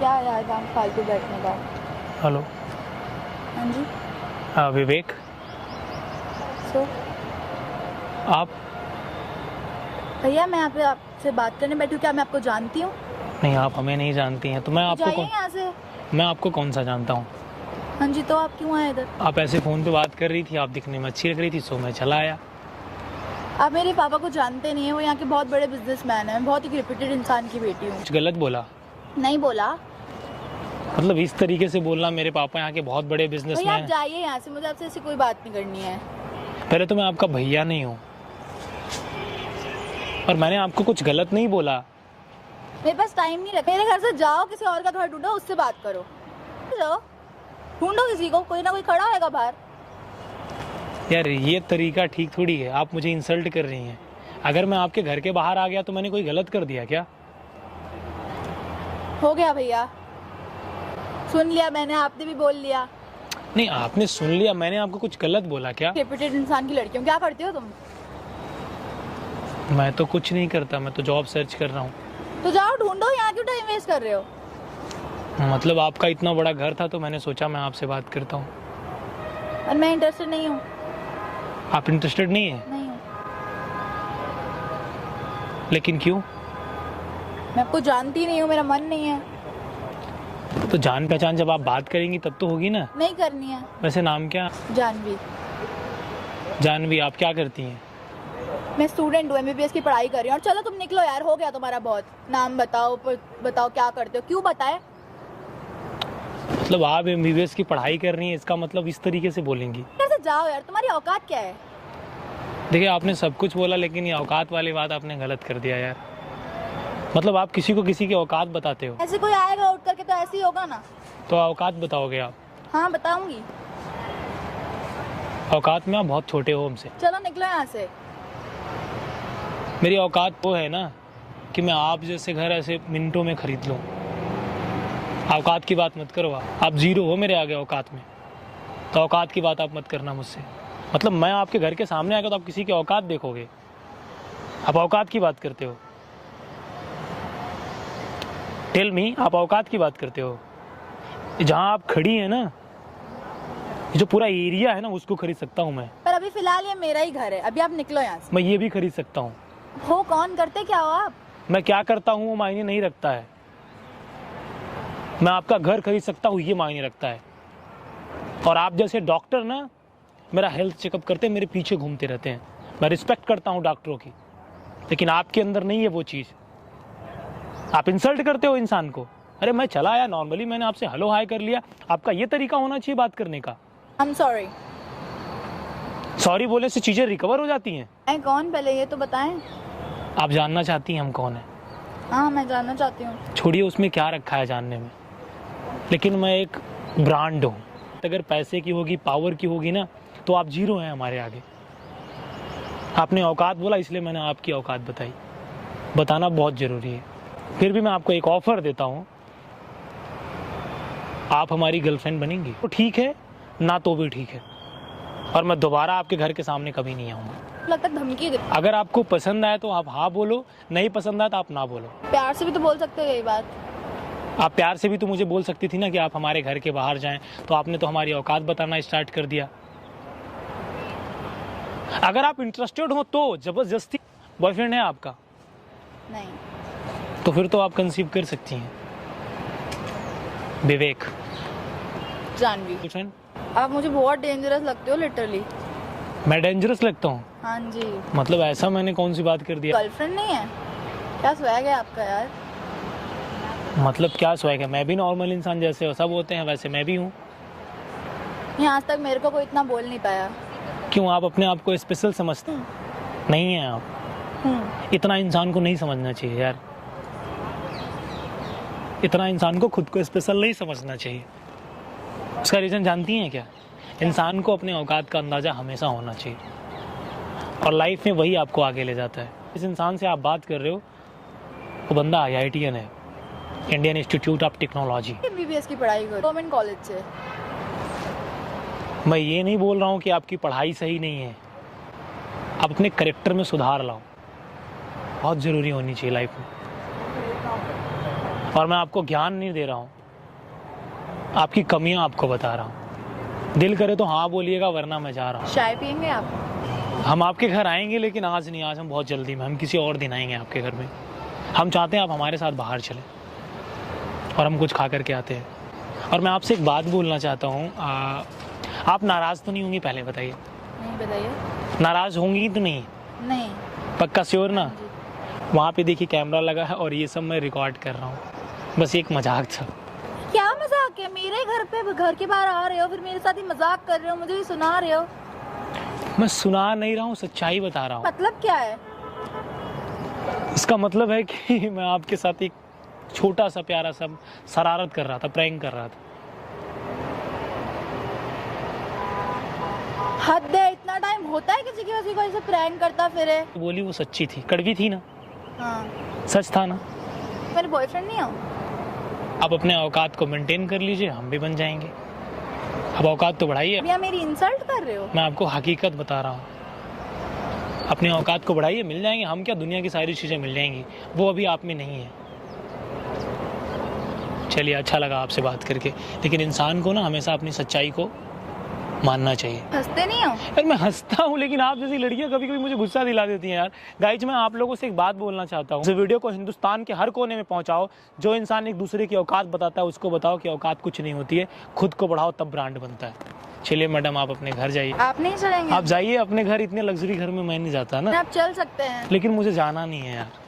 क्या यार काम फालतू बैठने का। हेलो। हाँ जी। विवेक, सो आप? भैया मैं यहाँ पे आपसे बात करने बैठी हूँ, क्या मैं आपको जानती हूँ? नहीं, आप हमें नहीं जानती हैं तो मैं तो आपको जाइए यहाँ से। मैं आपको कौन सा जानता हूँ? हाँ जी, तो आप क्यों आए इधर? आप ऐसे फ़ोन पे बात कर रही थी, आप दिखने में अच्छी लग रही थी, सो मैं चला आया। आप मेरे पापा को जानते नहीं है, वो यहाँ के बहुत बड़े बिजनेसमैन हैं। मैं बहुत ही रेप्यूटेड इंसान की बेटी हूँ। कुछ गलत बोला? नहीं बोला। मतलब इस तरीके से बोलना, मेरे पापा यहाँ के बहुत बड़े भैया बिजनेसमैन आप हैं। जाइए यहाँ से, मुझे आपसे ऐसी कोई बात नहीं करनी है। पहले तो मैं आपका भैया नहीं हूँ, और मैंने आपको कुछ गलत नहीं बोला। मेरे पास टाइम नहीं रखा। मेरे घर से जाओ, किसी और का घर ढूंढो, उससे बात करो। जाओ ढूंढो किसी को, कोई ना कोई खड़ा होगा बाहर। यार ये तरीका ठीक थोड़ी है, आप मुझे इंसल्ट कर रही हैं। अगर मैं आपके घर के बाहर आ गया तो मैंने कोई गलत कर दिया क्या? हो गया भैया, सुन लिया मैंने, आपने भी बोल लिया। नहीं, आपने सुन लिया, मैंने आपको कुछ गलत बोला क्या? रेप्यूटेड इंसान की लड़की हूँ, क्या करती हो तुम? मैं तो कुछ नहीं करता, मैं तो जॉब सर्च कर रहा हूँ। तो जाओ ढूंढो, यहाँ क्यों टाइम वेस्ट कर रहे हो? मतलब आपका इतना बड़ा घर था तो मैंने सोचा मैं आपसे बात करता हूँ। और मैं इंटरेस्टेड नहीं हूँ। आप इंटरेस्टेड नहीं है? नहीं हूँ। लेकिन क्यों? मैं आपको जानती नहीं हूँ, मेरा मन नहीं है। तो जान पहचान जब आप बात करेंगी तब तो होगी ना। नहीं करनी है। वैसे नाम क्या? जानवी। जानवी। आप क्या करती हैं? मैं स्टूडेंट हूँ, MBBS की पढ़ाई कर रही हूँ। और चलो तुम निकलो यार, हो गया तुम्हारा बहुत। नाम बताओ, बताओ क्या करते हो, क्यों बताए? मतलब आप MBBS की पढ़ाई कर रही हैं, इसका मतलब इस तरीके से बोलेंगी? कैसे जाओ यार, तुम्हारी औकात क्या है? देखिए, आपने सब कुछ बोला, लेकिन ये औकात वाली बात आपने गलत कर दिया यार। मतलब आप किसी को किसी की औकात बताते हो। ऐसे कोई आएगा उठ करके तो ऐसे ही होगा ना। तो औकात बताओगे आप? हाँ बताऊंगी। औकात में आप बहुत छोटे हो हमसे। चलो निकलो यहाँ से। मेरी औकात वो है ना कि मैं आप जैसे घर ऐसे मिनटों में खरीद लूँ। औकात की बात मत करो आप जीरो हो मेरे आगे औकात में। तो औकात की बात आप मत करना मुझसे। मतलब मैं आपके घर के सामने आएगा तो आप किसी की औकात देखोगे, आप औकात की बात करते हो। टेल मी, आप औकात की बात करते हो? जहाँ आप खड़ी हैं ना, जो पूरा एरिया है ना, उसको खरीद सकता हूँ मैं। पर अभी फिलहाल ये मेरा ही घर है, अभी आप निकलो यहाँ से। मैं ये भी खरीद सकता हूँ। हो कौन, करते क्या हो आप? मैं क्या करता हूँ वो मायने नहीं रखता है। मैं आपका घर खरीद सकता हूँ, ये मायने रखता है। और आप जैसे डॉक्टर ना मेरा हेल्थ चेकअप करते हैं, मेरे पीछे घूमते रहते हैं। मैं रिस्पेक्ट करता हूँ डॉक्टरों की, लेकिन आपके अंदर नहीं है वो चीज़। आप इंसल्ट करते हो इंसान को। अरे मैं चला आया नॉर्मली, मैंने आपसे हेलो हाय कर लिया। आपका ये तरीका होना चाहिए बात करने का। I'm sorry। सॉरी बोले से चीज़ें रिकवर हो जाती हैं। मैं कौन, पहले ये तो बताएं। आप जानना चाहती हैं हम कौन है? हाँ मैं जानना चाहती हूँ। छोड़िए उसमें क्या रखा है जानने में, लेकिन मैं एक ब्रांड हूँ। अगर पैसे की होगी, पावर की होगी ना, तो आप जीरो हैं हमारे आगे। आपने औकात बोला इसलिए मैंने आपकी औकात बताई। बताना बहुत ज़रूरी है। फिर भी मैं आपको एक ऑफ़र देता हूँ, आप हमारी गर्लफ्रेंड बनेंगी तो ठीक है, ना तो भी ठीक है। और मैं दोबारा आपके घर के सामने कभी नहीं आऊँगा। लगता है धमकी दे। अगर आपको पसंद आए तो आप हाँ बोलो, नहीं पसंद आए तो आप ना बोलो। प्यार से भी तो बोल सकते हो यही बात। आप प्यार से भी तो मुझे बोल सकती थी ना कि आप हमारे घर के बाहर जाएं। तो आपने तो हमारी औकात बताना स्टार्ट कर दिया। अगर आप इंटरेस्टेड हो तो जबरदस्ती बॉयफ्रेंड है आपका? नहीं। तो फिर तो आप कंसीव कर सकती हैं। विवेक। जानवी। गर्लफ्रेंड? आप मुझे बहुत डेंजरस लगते हो लिटरली। मैं डेंजरस लगता हूँ? हाँ जी। मतलब ऐसा मैंने कौन सी बात कर दिया? गर्लफ्रेंड नहीं है? क्या स्वैग है आपका यार? मतलब क्या स्वैग है? मैं भी नॉर्मल इंसान जैसे सब होते हैं वैसे मैं भी हूँ। नहीं, आज तक मेरे को कोई इतना बोल नहीं पाया। क्यों, आप अपने आप को स्पेशल समझते हैं? नहीं है आप। इतना इंसान को नहीं समझना चाहिए यार। इतना इंसान को खुद को स्पेशल नहीं समझना चाहिए। उसका रीज़न जानती हैं क्या? इंसान को अपने औकात का अंदाज़ा हमेशा होना चाहिए, और लाइफ में वही आपको आगे ले जाता है। इस इंसान से आप बात कर रहे हो, वो बंदा IITian है, Indian institute of technology. MBBS की पढ़ाई करो गवर्नमेंट कॉलेज से। मैं ये नहीं बोल रहा हूँ कि आपकी पढ़ाई सही नहीं है। आप अपने करेक्टर में सुधार लाओ, बहुत ज़रूरी होनी चाहिए लाइफ में। और मैं आपको ज्ञान नहीं दे रहा हूँ, आपकी कमियां आपको बता रहा हूँ। दिल करे तो हाँ बोलिएगा, वरना मैं जा रहा हूँ। चाय पियेंगे आप? हम आपके घर आएंगे, लेकिन आज नहीं, आज हम बहुत जल्दी में, हम किसी और दिन आएंगे आपके घर में। हम चाहते हैं आप हमारे साथ बाहर चलें और हम कुछ खा करके आते हैं। और मैं आपसे एक बात बोलना चाहता हूँ, आप नाराज़ तो नहीं होंगी, पहले बताइए। नहीं, बताइए। नाराज़ होंगी तो नहीं? नहीं। पक्का श्योर ना? जी। वहाँ पे देखिए कैमरा लगा है और ये सब मैं रिकॉर्ड कर रहा हूँ, बस एक मजाक था। क्या मजाक है? मेरे घर पे, घर के बाहर आ रहे हो, फिर मेरे साथ ही मजाक कर रहे हो, मुझे भी सुना रहे हो। मैं सुना नहीं रहा हूँ, सच्चाई बता रहा हूँ। मतलब क्या है? इसका मतलब है कि मैं आपके साथ एक छोटा सा प्यारा सा शरारत कर रहा था, प्रैंक कर रहा था। हद है, इतना टाइम होता है किसी की वजह को ऐसे प्रैंक करता फिरे? बोली वो सच्ची थी, कड़वी थी ना? हाँ। सच था ना? मेरे बॉयफ्रेंड नहीं हो? आप अपने औकात को मेंटेन कर लीजिए, हम भी बन जाएंगे। अब औकात तो बढ़ाइए। भैया मेरी इंसल्ट कर रहे हो? मैं आपको हकीकत बता रहा हूँ, अपने औकात को बढ़ाइए, मिल जाएंगे। हम क्या, दुनिया की सारी चीज़ें मिल जाएंगी, वो अभी आप में नहीं है। चलिए, अच्छा लगा आपसे बात करके, लेकिन इंसान को ना हमेशा अपनी सच्चाई को मानना चाहिए। हंसते नहीं हो? यार मैं हंसता हूँ, लेकिन आप जैसी लड़कियां कभी कभी मुझे गुस्सा दिला देती हैं यार। गाइज, मैं आप लोगों से एक बात बोलना चाहता हूँ, इस वीडियो को हिंदुस्तान के हर कोने में पहुंचाओ। जो इंसान एक दूसरे की औकात बताता है, उसको बताओ कि औकात कुछ नहीं होती है, खुद को बढ़ाओ, तब ब्रांड बनता है। चलिए मैडम, आप अपने घर जाइए। आप नहीं चलेंगे? आप जाइए अपने घर, इतने लग्जरी घर में मैं नहीं जाता ना। आप चल सकते हैं। लेकिन मुझे जाना नहीं है यार।